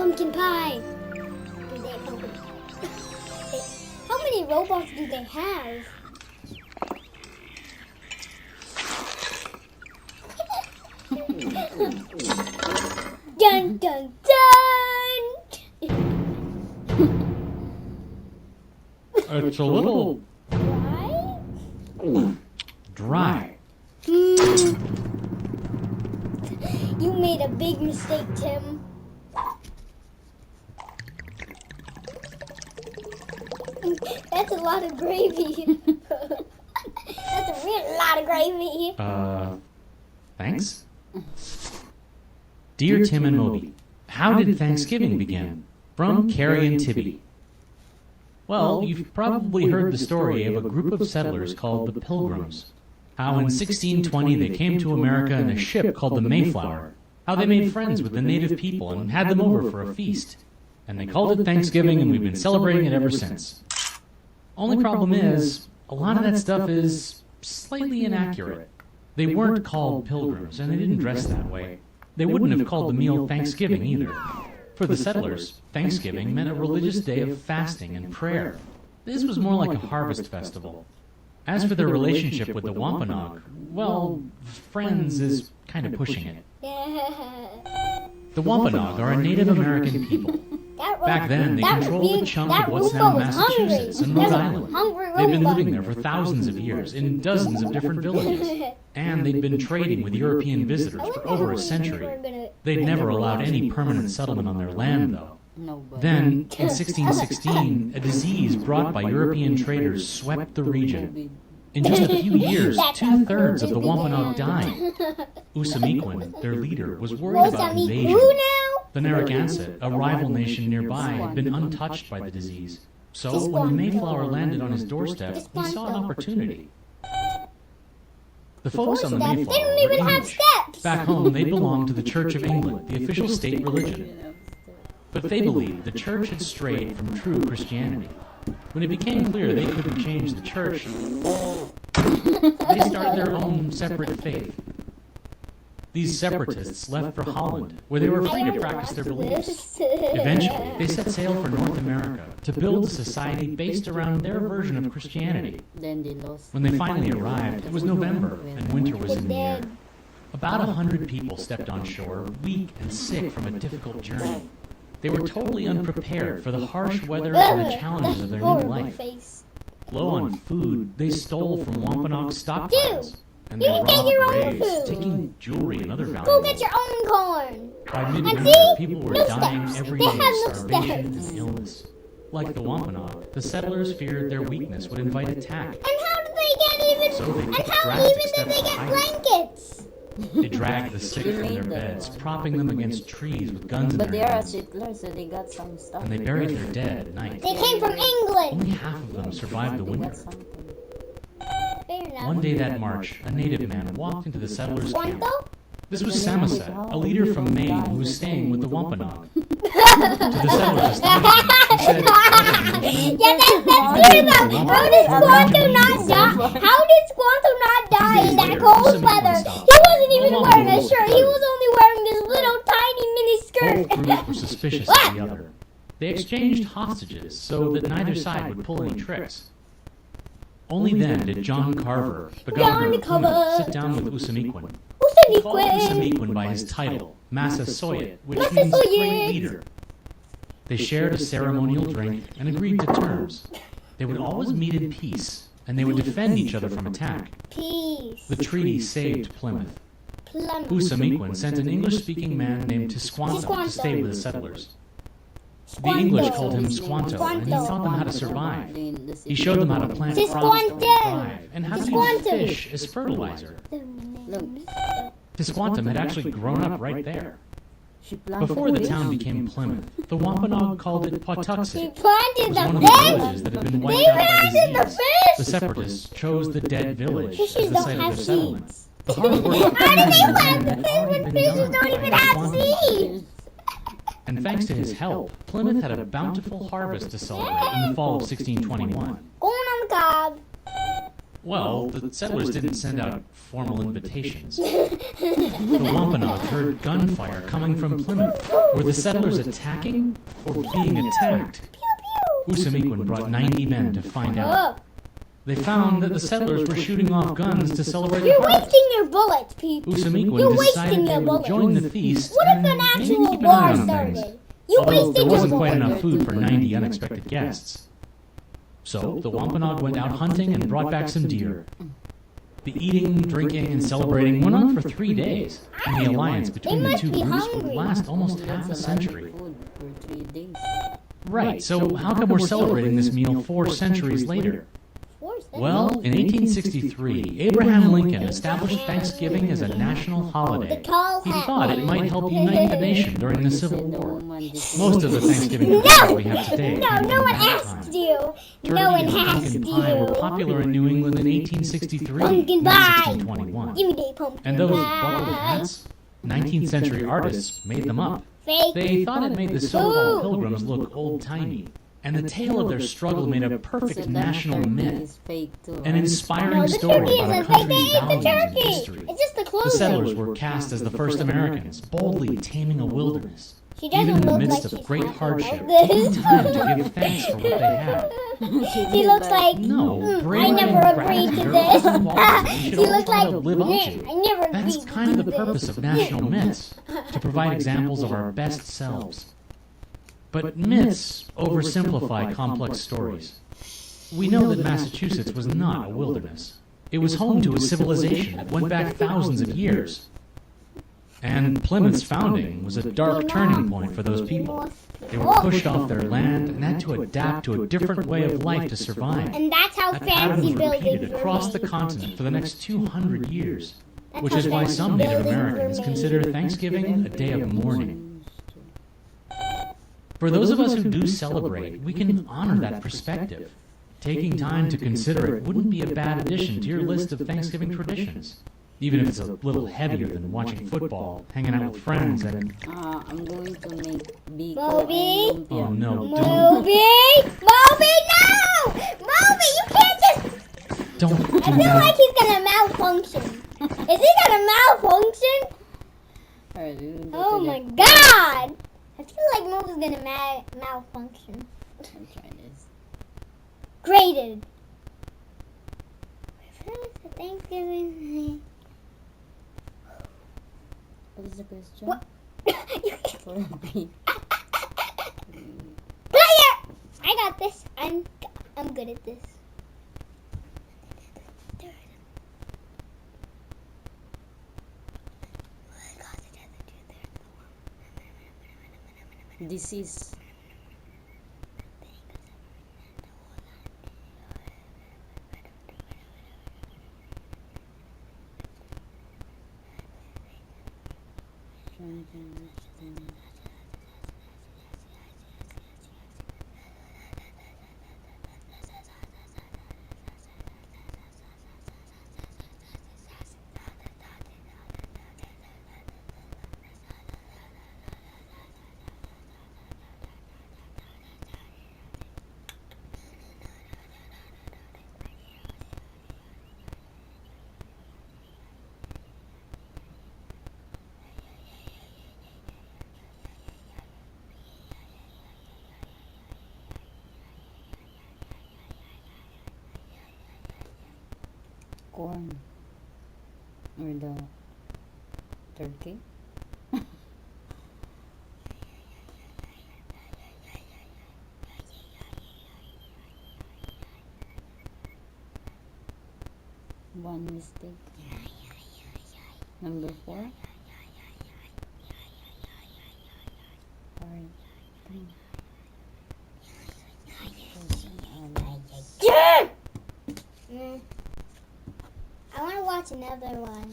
pumpkin pie. Do they have pumpkin pie? How many robots do they have? Dun dun dun! It's a little dry. You made a big mistake, Tim. That's a lot of gravy. That's a real lot of gravy. Thanks? Dear Tim and Moby, how did Thanksgiving begin? From Carrie and Tibby. Well, you've probably heard the story of a group of settlers called the Pilgrims. How in 1620 they came to America in a ship called the Mayflower. How they made friends with the native people and had them over for a feast. And they called it Thanksgiving, and we've been celebrating it ever since. Only problem is, a lot of that stuff is slightly inaccurate. They weren't called pilgrims, and they didn't dress that way. They wouldn't have called the meal Thanksgiving either. For the settlers, Thanksgiving meant a religious day of fasting and prayer. This was more like a harvest festival. As for their relationship with the Wampanoag, well, friends is kind of pushing it. The Wampanoag are a Native American people. Back then, they controlled a chunk of what's now Massachusetts and Rhode Island. They've been living there for thousands of years, in dozens of different villages. And they'd been trading with European visitors for over a century. They'd never allowed any permanent settlement on their land, though. Then, in 1616, a disease brought by European traders swept the region. In just a few years, 2/3 of the Wampanoag died. Usamiquin, their leader, was worried about invasion. The Narragansett, a rival nation nearby, had been untouched by the disease. So, when the Mayflower landed on his doorstep, he saw an opportunity. The folks on the Mayflower were English. Back home, they belonged to the Church of England, the official state religion. But they believed the church had strayed from true Christianity. When it became clear they couldn't change the church, they started their own separate faith. These separatists left for Holland, where they were free to practice their beliefs. Eventually, they set sail for North America to build a society based around their version of Christianity. When they finally arrived, it was November, and winter was in the air. About 100 people stepped on shore, weak and sick from a difficult journey. They were totally unprepared for the harsh weather and the challenges of their new life. Low on food, they stole from Wampanoag stockpiles. And they robbed graves, taking jewelry and other valuables. Go get your own corn. By midwinter, people were dying every day of starvation and illness. Like the Wampanoag, the settlers feared their weakness would invite attack. And how did they get even? So they and took how drastic even did steps they to get hide it. blankets? They dragged the sick from their beds, propping them against trees with guns in But they their are hands. settlers, so they got some stuff. And they buried their dead at night. They came from England. Only half of them survived the They winter. got something. Fair enough. One day that March, a native man walked into the settlers' camp. Squanto? This was Samoset, a leader from Maine who was staying with the Wampanoag. To the settlers' astonishment, he said, Yeah, that's true though. How did Squanto not die? How did Squanto not die in that cold weather? He wasn't even wearing a shirt. He was only wearing this little tiny mini both skirt. groups were suspicious of the other. They exchanged hostages so that neither side would pull any tricks. Only then did John Carver, the governor of Plymouth, sit down with Usamiquin. He called Usamiquin by his title, Massasoit, which means great leader. They shared a ceremonial drink and agreed to terms. They would always meet in peace, and they would defend each other from attack. Peace. The treaty saved Plymouth. Plum. Usamiquin sent an English-speaking man named Tisquanto to stay with the settlers. The English called him Squanto, and he taught them how to survive. He showed them how to plant crops and thrive, and how to use fish as fertilizer. Tisquantum had actually grown up right there. Before the town became Plymouth, the Wampanoag called it He Pawtuxet. planted It was one the of the fish. villages that had been They wiped out by planted the disease. fish. The separatists chose the dead village as Fishes the don't site of have their settlement. seeds. The hard work of How did they planting plant had the fish already when been fishes done don't by even have Tisquantum. seeds? And thanks to his help, Plymouth had a bountiful harvest to celebrate in the fall of 1621. Going on the cob. Well, the settlers didn't send out formal invitations. The Wampanoag heard gunfire coming from Plymouth. Were the settlers attacking or being attacked? Usamiquan brought 90 men to find out. They found that the settlers were shooting off guns to celebrate the You're harvest. wasting your bullets, people. You're Usamiquan wasting decided your they would bullets. join the feast What if and an maybe actual keep an eye war on things. started? You Although wasted there your wasn't quite bullets. enough food for 90 unexpected guests. So the Wampanoag went out hunting and brought back some deer. The eating, drinking, and celebrating went on for 3 days, and the alliance between the must two be groups would hungry. last almost That's half a lot of century. food for 3 days. Right, so how come we're celebrating this meal 4 centuries later? Well, in 1863, Abraham Lincoln established Thanksgiving as a national holiday. He thought it might help unite the nation during the Civil War. Most of the Thanksgiving traditions we have today No, came no from one that asked time. you. Turkey No one and asked pumpkin pie were you. popular in New England in 1863 Pumpkin and pie. 1621. Give me the pumpkin And those pie. buckled hats, 19th century artists made them up. Fake. They thought it made the so-called pilgrims look old-timey. And the tale of their struggle made a perfect national myth, an inspiring No, the story turkey about our isn't fake. They country's ate the values and turkey. history. It's just the The clothing. settlers were cast as the first Americans, boldly taming a wilderness. She doesn't Even in the look midst like of she's great happy hardship, about taking this. time to give thanks for what they had. She looks like. No, I bravery never and agreed gratitude to are this. awesome qualities we She should all looks try like. to live up to. I never agreed That's to kind of do the this. purpose of national myths, to provide examples of our best selves. But myths oversimplify complex stories. We know that Massachusetts was not a wilderness. It was home to a civilization that went back thousands of years. And Plymouth's founding was a dark turning point for those people. They were pushed off their land and had to adapt to a different way of life to survive. And that's how That pattern fancy was buildings repeated were across the made. continent for the next 200 years, That's which how is why fancy some Native buildings were Americans made. consider Thanksgiving a day of mourning. For those of us who do celebrate, we can honor that perspective. Taking time to consider it wouldn't be a bad addition to your list of Thanksgiving traditions, even if it's a little heavier than watching football, hanging out with friends, and... I'm going to make biko Moby? and lumpia. Oh no, don't, Moby, no! Moby, you can't just. don't I do feel that. like he's gonna malfunction. Is he gonna malfunction? Alright, we will go Oh to my god! I feel like Moby's gonna malfunction. I'll try this. Graded. Thanksgiving. What is the question? What? For me. Player! I got this. I'm good at this. This is corn or the turkey. One mistake. Number 4. Alright. I want to watch another one.